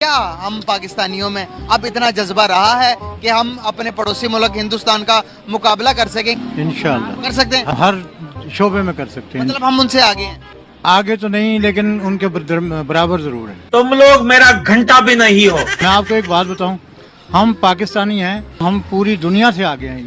क्या हम पाकिस्तानियों में अब इतना जज्बा रहा है कि हम अपने पड़ोसी मुल्क हिंदुस्तान का मुकाबला कर सकें? इंशाल्लाह कर सकते हैं, हर शोबे में कर सकते हैं। मतलब हम उनसे आगे हैं। आगे तो नहीं, लेकिन उनके बराबर जरूर है। तुम लोग मेरा घंटा भी नहीं हो। मैं आपको एक बात बताऊं, हम पाकिस्तानी हैं, हम पूरी दुनिया से आगे हैं।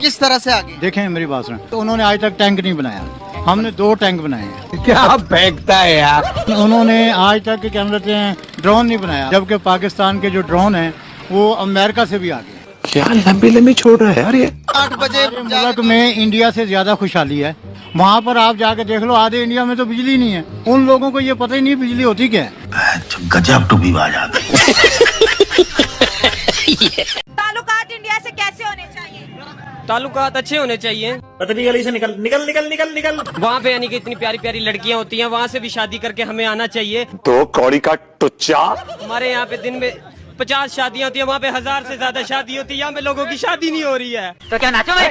किस तरह से आगे? देखें मेरी बात सुनें, तो उन्होंने आज तक टैंक नहीं बनाया, हमने 2 टैंक बनाए हैं। क्या फेंकता है यार। उन्होंने आज तक क्या कहते हैं ड्रोन नहीं बनाया, जबकि पाकिस्तान के जो ड्रोन हैं वो अमेरिका से भी आगे हैं। क्या लंबी छोड़ रहा है यार ये। 8 बजे मुल्क में इंडिया से ज्यादा खुशहाली है। वहाँ पर आप जाके देख लो, आधे इंडिया में तो बिजली नहीं है। उन लोगों को ये पता ही नहीं बिजली होती क्या है। गजब टू भी बाजा। ताल्लुकात इंडिया से कैसे होने चाहिए? ताल्लुकात अच्छे होने चाहिए। पतली गली से निकल। वहाँ पे यानी कि इतनी प्यारी प्यारी लड़कियाँ होती हैं, वहाँ से भी शादी करके हमें आना चाहिए। तो कौड़ी का टुच्चा। हमारे यहाँ पे दिन में 50 शादियाँ होती है, वहाँ पे 1000 से ज्यादा शादी होती है। यहाँ पे लोगों की शादी नहीं हो रही है। तो क्या नाचो मैं?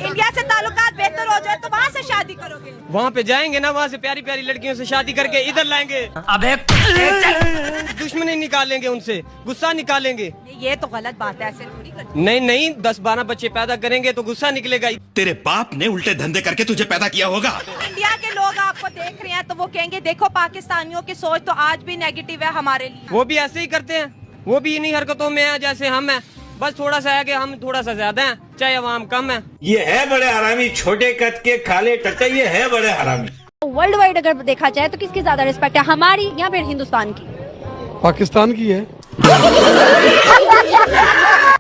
इंडिया से ताल्लुकात बेहतर हो जाए तो वहाँ से शादी करोगे? वहाँ पे जाएंगे ना, वहाँ से प्यारी प्यारी लड़कियों से शादी करके इधर लाएंगे। अबे दुश्मनी निकालेंगे, उनसे गुस्सा निकालेंगे। ये तो गलत बात है, ऐसे थोड़ी करते। नहीं 10-12 बच्चे पैदा करेंगे तो गुस्सा निकलेगा। तेरे बाप ने उल्टे धंधे करके तुझे पैदा किया होगा। इंडिया के लोग आपको देख रहे हैं तो वो कहेंगे देखो पाकिस्तानियों की सोच तो आज भी नेगेटिव है हमारे लिए। वो भी ऐसे ही करते हैं, वो भी इन्हीं हरकतों में है जैसे हम हैं। बस थोड़ा सा है कि हम थोड़ा सा ज्यादा हैं, चाहे अवाम कम है। ये है बड़े हरामी, छोटे कद के काले टट्टे, ये है बड़े हरामी। वर्ल्ड वाइड अगर देखा जाए तो किसकी ज्यादा रिस्पेक्ट है, हमारी या फिर हिंदुस्तान की? पाकिस्तान की है।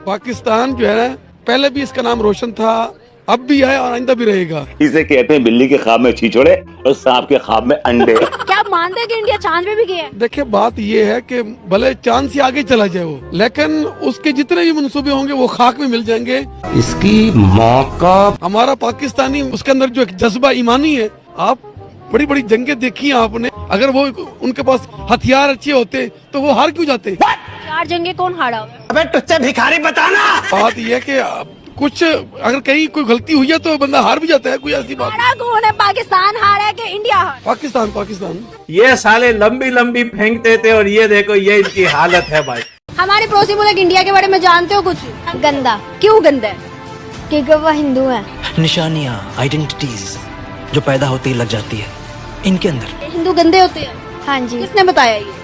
पाकिस्तान जो है ना, पहले भी इसका नाम रोशन था, अब भी है और आइंदा भी रहेगा। इसे कहते हैं बिल्ली के ख्वाब में छीछोड़े और सांप के ख्वाब में अंडे। क्या आप मानते हैं कि इंडिया चांद पे भी गया है? देखिए बात ये है कि भले चांद से आगे चला जाए वो, लेकिन उसके जितने भी मंसूबे होंगे वो खाक में मिल जाएंगे। इसकी माँ का। हमारा पाकिस्तानी उसके अंदर जो एक जज्बा ईमानी है, आप बड़ी बड़ी जंगें देखी हैं आपने, अगर वो उनके पास हथियार अच्छे होते तो वो हार क्यों जाते? 4 जंगे कौन हारा होगा? अबे टुच्चे भिखारी बताना। बात ये है कि कुछ अगर कहीं कोई गलती हुई है तो बंदा हार भी जाता है, कोई ऐसी बात। हारा कौन है? पाकिस्तान हारा है कि इंडिया हारा? पाकिस्तान। ये साले लंबी फेंकते थे और ये देखो ये इनकी हालत है भाई। हमारे पड़ोसी मुल्क इंडिया के बारे में जानते हो कुछ? गंदा। क्यों गंदा है? क्योंकि वो हिंदू है। निशानियाँ, आइडेंटिटीज जो पैदा होती ही लग जाती है इनके अंदर। हिंदू गंदे होते हैं? हाँ जी। किसने बताया ये?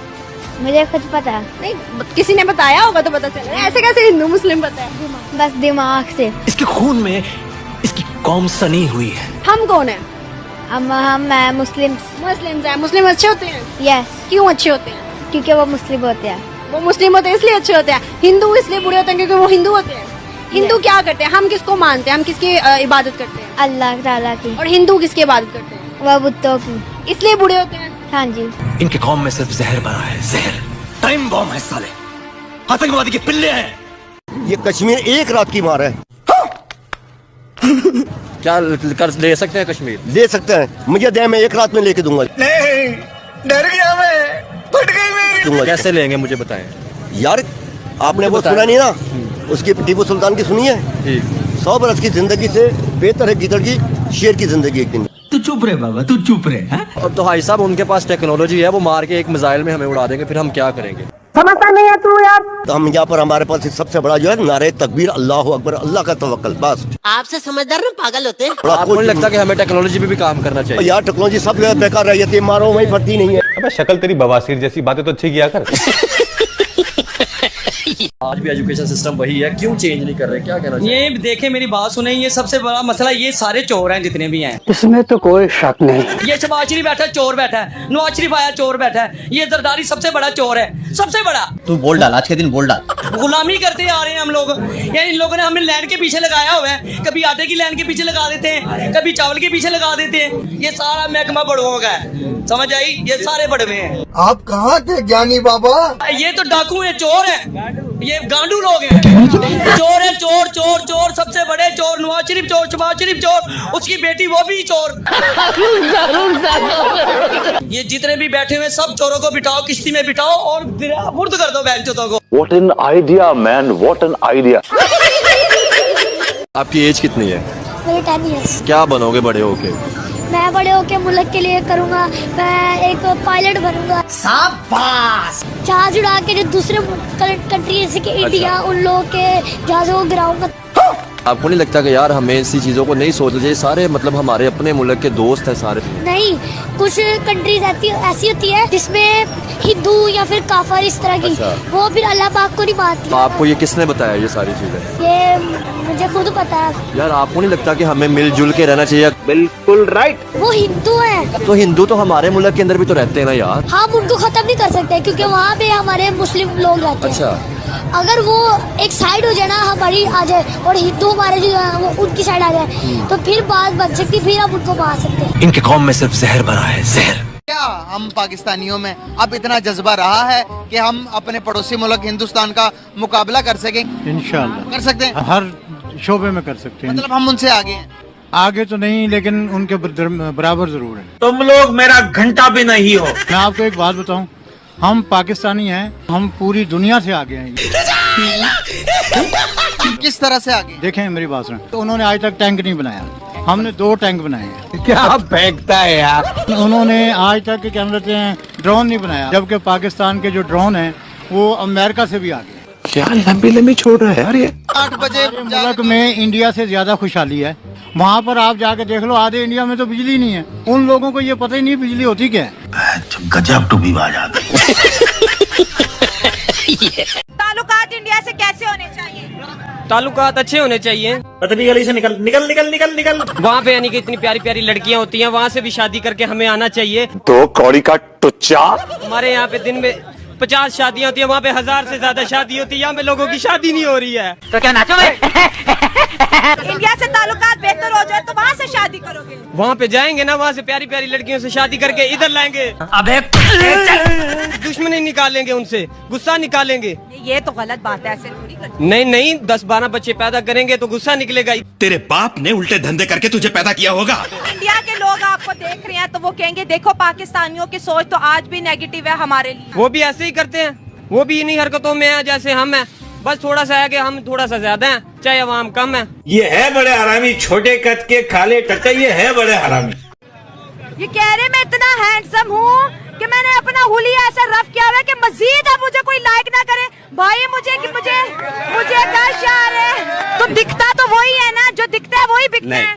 मुझे कुछ पता नहीं, किसी ने बताया होगा तो पता चला। ऐसे कैसे हिंदू मुस्लिम पता है? बस दिमाग से। इसके खून में इसकी कौम सनी हुई है। हम कौन है? हम मुस्लिम है। मुस्लिम अच्छे होते हैं? यस। क्यों अच्छे होते हैं? क्योंकि वो मुस्लिम होते हैं। वो मुस्लिम होते हैं इसलिए अच्छे होते हैं। हिंदू इसलिए बुरे होते हैं क्योंकि वो हिंदू होते हैं। हिंदू क्या करते हैं? हम किसको मानते हैं? हम किसकी इबादत करते हैं? अल्लाह ताला की। और हिंदू किसकी इबादत करते हैं? वह बुतों की। इसलिए बुरे होते हैं। हाँ जी। इनके कौम में सिर्फ जहर भरा है, जहर। टाइम बॉम्ब है साले, आतंकवादी के पिल्ले हैं। ये कश्मीर एक रात की मार है। क्या कर ले सकते हैं कश्मीर? ले सकते हैं, मुझे दे, मैं एक रात में लेके दूंगा। नहीं, डर गया मैं, फट गई मेरी। कैसे लेंगे मुझे बताएं यार, आपने वो सुना नहीं ना, उसकी टीपू सुल्तान की सुनी है? 100 बरस की जिंदगी से बेहतर है गिदड़ की शेर की जिंदगी एक दिन। तू चुप रहे बाबा, तू चुप रहे। अब तो भाई साहब उनके पास टेक्नोलॉजी है, वो मार के एक मिसाइल में हमें उड़ा देंगे, फिर हम क्या करेंगे? समझता नहीं है तू यार। तो हम यहाँ पर हमारे पास सबसे बड़ा जो है नारे तकबीर, अल्लाह अकबर, अल्लाह का तवक्कल, बस। आपसे समझदार ना पागल होते हैं। आपको नहीं लगता कि हमें टेक्नोलॉजी पे भी काम करना चाहिए? यार टेक्नोलॉजी सब जगह बेकार रही है, मारो वही फटती नहीं है। अबे शक्ल तेरी बवासीर जैसी, बातें तो अच्छी किया कर। आज भी एजुकेशन सिस्टम वही है, क्यों चेंज नहीं कर रहे? क्या कहना चाहिए? ये देखे मेरी बात सुने, ये सबसे बड़ा मसला, ये सारे चोर हैं जितने भी हैं। इसमें तो कोई शक नहीं। ये शहबाज शरीफ बैठा है, चोर बैठा है। नवाज शरीफ आया, चोर बैठा है। ये जरदारी सबसे बड़ा चोर है, सबसे बड़ा। तू बोल डाल, आज के दिन बोल डाल। गुलामी करते आ रहे हैं हम लोग। यानी इन लोगों ने हमें लाइन के पीछे लगाया हुआ है। कभी आटे की लाइन के पीछे लगा देते हैं, कभी चावल के पीछे लगा देते हैं। ये सारा महकमा बड़ुओं का है, समझ आई? ये सारे बड़वे हैं। आप कहाँ थे ज्ञानी बाबा? ये तो डाकू है, चोर है, ये गांडू लोग हैं। चोर है, चोर चोर चोर, सबसे बड़े चोर। नवाज शरीफ चोर, शहबाज शरीफ चोर, उसकी बेटी वो भी चोर। ये जितने भी बैठे हुए सब चोरों को बिठाओ, किश्ती में बिठाओ और मुर्द कर दो बैंचों को। What an idea, man! What an idea! आपकी एज कितनी है? मेरे 10 years। क्या बनोगे बड़े होके? मैं बड़े होके मुल्क के लिए करूँगा, मैं एक पायलट बनूंगा। शाबाश। जहाज उड़ा के जो दूसरे कंट्री जैसे कि इंडिया, उन लोगों के जहाजों को गिराऊंगा। आपको नहीं लगता कि यार हमें ऐसी चीज़ों को नहीं सोचना चाहिए? सारे मतलब हमारे अपने मुल्क के दोस्त हैं सारे। नहीं, कुछ कंट्रीज ऐसी होती है जिसमें हिंदू या फिर काफर इस तरह की, वो फिर अल्लाह पाक को नहीं मानती। तो आपको ये किसने बताया ये सारी चीज़ें? ये मुझे खुद पता है। यार आपको नहीं लगता कि हमें मिलजुल के रहना चाहिए? बिल्कुल राइट। वो हिंदू है तो हिंदू तो हमारे मुल्क के अंदर भी तो रहते हैं ना यार। हम उनको खत्म नहीं कर सकते क्योंकि वहाँ पे हमारे मुस्लिम लोग रहते हैं। अच्छा, अगर वो एक साइड हो जाए ना, हमारी आ जाए और हिंदू हमारे जो है वो उनकी साइड आ जाए, तो फिर बात बन सकती, फिर हम उनको मार सकते हैं। इनके कौम में सिर्फ जहर भरा है, जहर। क्या हम पाकिस्तानियों में अब इतना जज्बा रहा है कि हम अपने पड़ोसी मुल्क हिंदुस्तान का मुकाबला कर सकें? इंशाल्लाह कर सकते हैं, हर शोबे में कर सकते हैं। मतलब हम उनसे आगे हैं। आगे तो नहीं, लेकिन उनके बराबर जरूर है। तुम लोग मेरा घंटा भी नहीं हो। मैं आपको एक बात बताऊं, हम पाकिस्तानी हैं, हम पूरी दुनिया से आगे हैं। किस तरह से आगे? देखें मेरी बात सुनें, तो उन्होंने आज तक टैंक नहीं बनाया, हमने 2 टैंक बनाए हैं। क्या फेंकता है यार। उन्होंने आज तक क्या कहते हैं ड्रोन नहीं बनाया, जबकि पाकिस्तान के जो ड्रोन हैं वो अमेरिका से भी आगे। क्या लंबी लंबी छोड़ रहा है यार ये। 8 बजे मुल्क में इंडिया से ज्यादा खुशहाली है। वहाँ पर आप जाके देख लो, आधे इंडिया में तो बिजली नहीं है। उन लोगों को ये पता ही नहीं बिजली होती क्या है। गजब टू भी बात। ताल्लुकात इंडिया से कैसे होने चाहिए? ताल्लुकात अच्छे होने चाहिए। पतली गली से निकल निकल निकल निकल निकल। वहाँ पे यानी कि इतनी प्यारी प्यारी लड़कियाँ होती हैं, वहाँ से भी शादी करके हमें आना चाहिए। तो कौड़ी का टुच्चा। हमारे यहाँ पे दिन में 50 शादियाँ होती है, वहाँ पे 1000 से ज्यादा शादी होती है। यहाँ पे लोगों की शादी नहीं हो रही है। तो क्या नाचो भाई? इंडिया से ताल्लुकात बेहतर हो जाए तो वहाँ से शादी करोगे? वहाँ पे जाएंगे ना, वहाँ से प्यारी प्यारी लड़कियों से शादी करके इधर लाएंगे। अबे दुश्मनी निकालेंगे, उनसे गुस्सा निकालेंगे। ये तो गलत बात है, ऐसे थोड़ी करते। नहीं नहीं, 10-12 बच्चे पैदा करेंगे तो गुस्सा निकलेगा। तेरे बाप ने उल्टे धंधे करके तुझे पैदा किया होगा। इंडिया के लोग आपको देख रहे हैं तो वो कहेंगे देखो पाकिस्तानियों की सोच तो आज भी नेगेटिव है हमारे लिए। वो भी ऐसे ही करते हैं, वो भी इन्हीं हरकतों में है जैसे हम हैं। बस थोड़ा सा है कि हम थोड़ा सा ज्यादा हैं, चाहे अवाम कम है। ये है बड़े हरामी, छोटे कद के काले टट्टे, ये है बड़े हरामी। ये कह रहे मैं इतना हैंडसम हूँ कि मैंने अपना हुलिया ऐसा रफ किया हुआ है कि मजीद अब मुझे कोई लाइक ना करे। भाई मुझे दर्श आ रहे हैं। तो दिखता तो वही है ना, जो दिखता है वही बिकता है।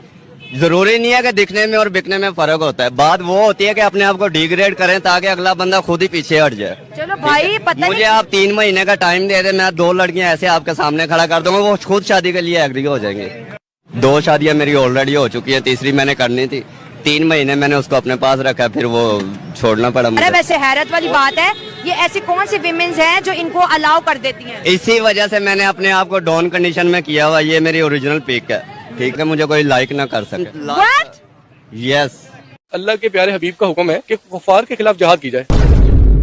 जरूरी नहीं है कि दिखने में और बिकने में फर्क होता है। बात वो होती है कि अपने आप को डिग्रेड करें ताकि अगला बंदा खुद ही पीछे हट जाए। चलो भाई, पता मुझे आप 3 महीने का टाइम दे दे, मैं 2 लड़कियां ऐसे आपके सामने खड़ा कर दूंगा, वो खुद शादी के लिए एग्री हो जाएंगे। 2 शादियां मेरी ऑलरेडी हो चुकी है, तीसरी मैंने करनी थी। 3 महीने मैंने उसको अपने पास रखा, फिर वो छोड़ना पड़ा मुझे। अरे वैसे हैरत वाली बात है, ये ऐसी कौन सी विमेन्स हैं जो इनको अलाउ कर देती हैं? इसी वजह से मैंने अपने आप को डाउन कंडीशन में किया हुआ। ये मेरी ओरिजिनल पिक है, ठीक है, मुझे कोई लाइक ना कर सके। What? यस, अल्लाह के प्यारे हबीब का हुक्म है कि कुफार के खिलाफ जहाद की जाए।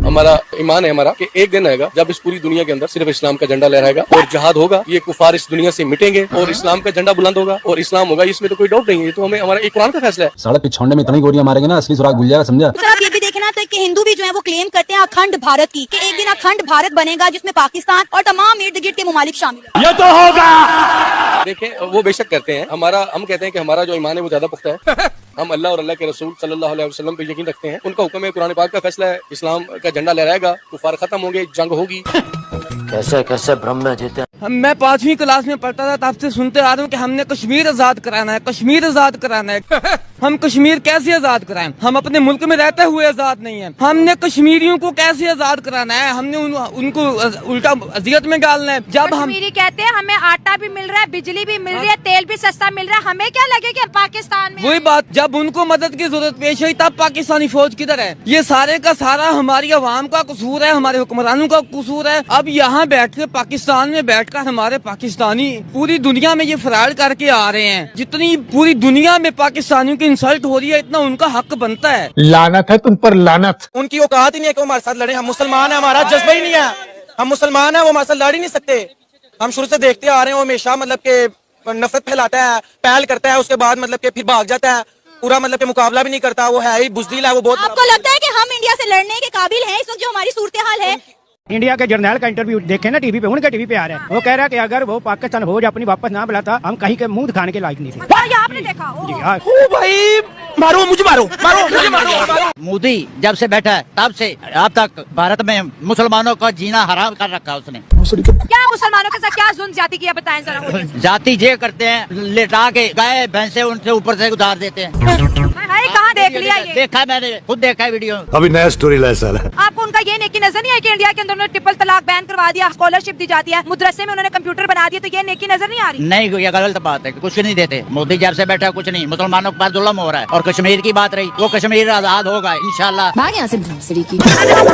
हमारा ईमान है हमारा कि एक दिन आएगा जब इस पूरी दुनिया के अंदर सिर्फ इस्लाम का झंडा लहराएगा और जहाद होगा। ये कुफार इस दुनिया से मिटेंगे और इस्लाम का झंडा बुलंद होगा और इस्लाम होगा, इसमें तो कोई डाउट नहीं है। तो हमें हमारा एक कुरान का फैसला है। सड़क पिछोड़ने में इतनी गोलियां मारेंगे ना, असली सुराग भूल जाएगा, समझा? आप ये भी देखना तो कि हिंदू भी जो है वो क्लेम करते हैं अखंड भारत की, कि एक दिन अखंड भारत बनेगा जिसमें पाकिस्तान और तमाम इर्द गिर्द के मुमालिक शामिल है। ये तो होगा। देखें, वो बेशक करते हैं, हम कहते हैं कि हमारा जो ईमान है वो ज्यादा पुख्ता है। हम अल्लाह और अल्लाह के रसूल सल्लल्लाहु अलैहि वसल्लम पे यकीन रखते हैं। उनका हुक्म है, कुरान पाक का फैसला है, इस्लाम का झंडा लहराएगा, कुफार खत्म होंगे, जंग होगी। कैसे कैसे भ्रम में जीते। मैं 5वीं क्लास में पढ़ता था, तब से सुनते आ रहा हूँ कि हमने कश्मीर आजाद कराना है, कश्मीर आजाद कराना है। हम कश्मीर कैसे आजाद कराएं? हम अपने मुल्क में रहते हुए आजाद नहीं है। हमने कश्मीरियों को कैसे आजाद कराना है? हमने उनको उल्टा अजियत में डालना है। जब हम कश्मीरी कहते हैं हमें आटा भी मिल रहा है, बिजली भी मिल रही है, तेल भी सस्ता मिल रहा है, हमें क्या लगे कि पाकिस्तान में। वही बात, जब उनको मदद की जरूरत पेश आई तब पाकिस्तानी फौज किधर है? ये सारे का सारा हमारी अवाम का कसूर है, हमारे हुक्मरानों का कसूर है। अब यहाँ बैठ के पाकिस्तान में बैठकर हमारे पाकिस्तानी पूरी दुनिया में ये फरार करके आ रहे हैं। जितनी पूरी दुनिया में पाकिस्तानियों की इंसल्ट हो रही है, इतना उनका हक बनता है। लानत है तुम पर, लानत। उनकी औकात ही नहीं है कि वो हमारे साथ लड़े। हम मुसलमान हैं, हमारा जज्बा ही नहीं है। हम मुसलमान हैं, वो हमारे साथ लड़ ही नहीं सकते। हम शुरू से देखते आ रहे हैं, वो हमेशा मतलब के नफरत फैलाता है, पहल करता है, उसके बाद मतलब के फिर भाग जाता है, पूरा मतलब के मुकाबला भी नहीं करता। वो है ही बुज़दिल है, वो बहुत। आपको लगता है कि हम इंडिया से लड़ने के काबिल हैं इस वक्त जो हमारी सूरत हाल है? इंडिया के जर्नल का इंटरव्यू देखे ना टीवी पे, उनके टीवी पे आ रहा है, वो कह रहा है कि अगर वो पाकिस्तान फौज अपनी वापस ना बुलाता हम कहीं के मुंह दिखाने के लायक नहीं थे। हाँ, ये आपने देखा? जी हाँ। भाई मारो मुझे, मारो। मोदी जब से बैठा है तब से अब तक भारत में मुसलमानों का जीना हराम कर रखा है उसने। क्या मुसलमानों के साथ क्या जुल्म ज्यादती किया, बताएं जरा मुझे। जाति जे करते हैं, लेटा के गाय भैंसे उनसे ऊपर से उतार देते हैं। हाय, कहाँ देख लिया ये? देखा मैंने, खुद देखा है वीडियो। अभी नया स्टोरी लाया साला। आपको उनका ये नेकी नजर नहीं है कि इंडिया के अंदर उन्होंने ट्रिपल तलाक बैन करवा दिया, स्कॉलरशिप दी जाती है, मदरसे में उन्होंने कंप्यूटर बना दिया, तो ये नेकी नजर नहीं आ रही? नहीं, ये गलत बात है, कुछ नहीं देते। मोदी जब से बैठा कुछ नहीं, मुसलमानों के पास जुल्म हो रहा है। और कश्मीर की बात रही, वो कश्मीर आजाद होगा इंशाल्लाह।